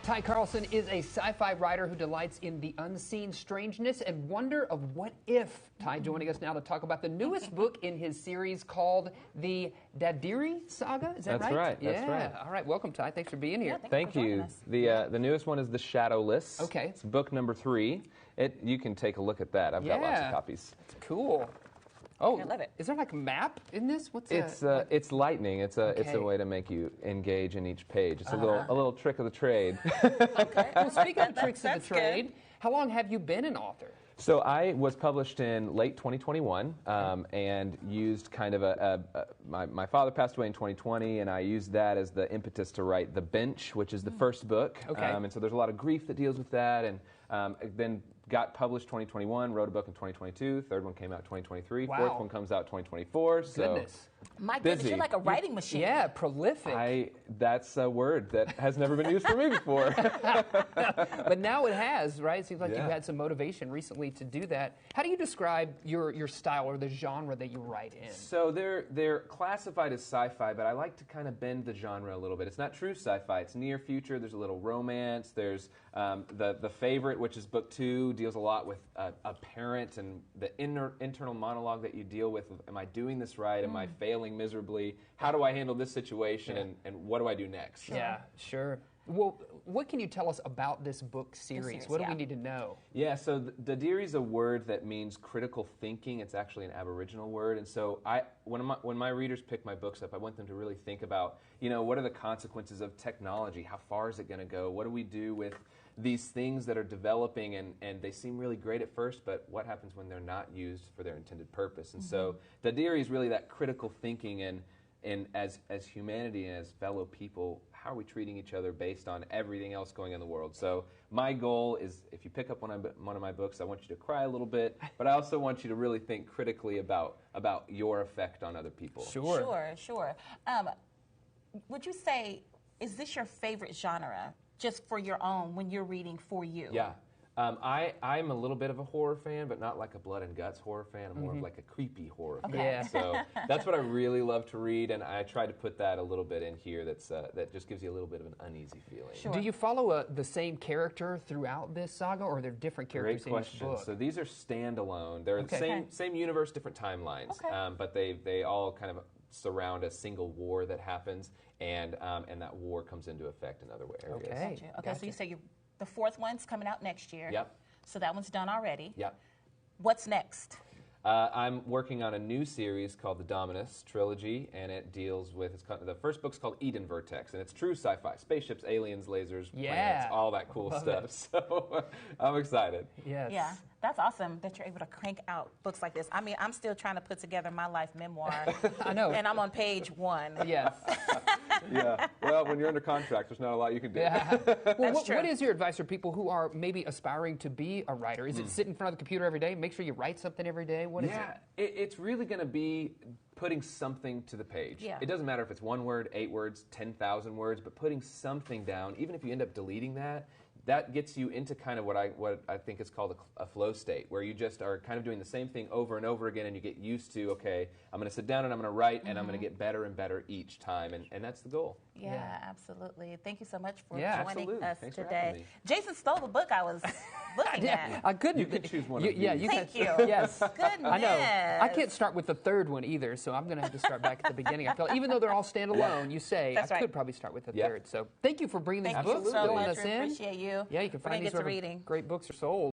Ty Carlson is a sci-fi writer who delights in the unseen strangeness and wonder of what if. Ty joining us now to talk about the newest book in his series called the GoodDay Saga. Is that right? That's right. Yeah. That's right. All right. Welcome, Ty. Thanks for being here. Yeah, Thank you. The newest one is The Shadowless. Okay. It's book number 3. You can take a look at that. I've got lots of copies. It's cool. Oh, I love it. Is there like a map in this? What's it's lightning. It's a way to make you engage in each page. It's a little trick of the trade. Okay. Well, speaking of tricks of the trade, how long have you been an author? So I was published in late 2021 and used kind of my father passed away in 2020, and I used that as the impetus to write The Bench, which is the first book. Okay. And so there's a lot of grief that deals with that, and then got published 2021, wrote a book in 2022, third one came out 2023, Wow. fourth one comes out 2024. So Goodness. My goodness, busy. you're like a writing machine. Yeah, prolific. That's a word that has never been used for me before. But now it has, right? It seems like Yeah. you've had some motivation recently to do that. How do you describe your style or the genre that you write in? So they're classified as sci-fi, but I like to kind of bend the genre a little bit. It's not true sci-fi. It's near future. There's a little romance. There's the favorite, which is book 2, deals a lot with a parent and the internal monologue that you deal with. Am I doing this right? Am I failing miserably? How do I handle this situation? And what do I do next? Yeah, sure. Well, what can you tell us about this book series? What do we need to know? Yeah, so GoodDay is a word that means critical thinking. It's actually an Aboriginal word, and so when my readers pick my books up, I want them to really think about, what are the consequences of technology? How far is it going to go? What do we do with these things that are developing and they seem really great at first, but what happens when they're not used for their intended purpose? And so GoodDay is really that critical thinking and as humanity and as fellow people, how are we treating each other based on everything else going on in the world? So my goal is, if you pick up one of my books, I want you to cry a little bit, but I also want you to really think critically about your effect on other people. Sure. Would you say, is this your favorite genre, just for your own, when you're reading for you? Yeah. I'm a little bit of a horror fan, but not like a blood and guts horror fan. I'm more of like a creepy horror fan. Yeah. So that's what I really love to read, and I try to put that a little bit in here. That just gives you a little bit of an uneasy feeling. Sure. Do you follow the same character throughout this saga, or are there different characters Great question. in each book? So these are standalone. They're the same universe, different timelines, but they all kind of surround a single war that happens, and that war comes into effect in other areas. Okay. Okay. So you say the fourth one's coming out next year. Yep. So that one's done already. Yep. What's next? I'm working on a new series called the Dominus Trilogy, and it deals with, the first book's called Eden Vertex, and it's true sci-fi. Spaceships, aliens, lasers, planets, all that cool stuff. So I'm excited. Yes. Yeah, that's awesome that you're able to crank out books like this. I mean, I'm still trying to put together my life memoir. I know. And I'm on page 1. Yes. Yeah. Well, when you're under contract, there's not a lot you can do. Yeah. Well, That's true. what is your advice for people who are maybe aspiring to be a writer? Is it sit in front of the computer every day, make sure you write something every day? What is it? It's really going to be putting something to the page. Yeah. It doesn't matter if it's 1 word, 8 words, 10,000 words, but putting something down, even if you end up deleting that gets you into kind of what I think is called a flow state, where you just are kind of doing the same thing over and over again, and you get used to, okay, I'm going to sit down and I'm going to write, and I'm going to get better and better each time, and that's the goal. Yeah, absolutely. Thank you so much for joining absolutely. us Thanks for today. having me. Jason stole the book I was looking at. I couldn't. You can choose one of Yeah, these. you Thank can. you. Yes. Goodness. I know. I can't start with the third one either, so I'm going to have to start back at the beginning. I feel even though they're all standalone, you say That's I right. could probably start with the third. So thank you for bringing these Thank books, you so filling much. us We in. appreciate you. Yeah, you can We're find gonna these get to reading. great books are sold.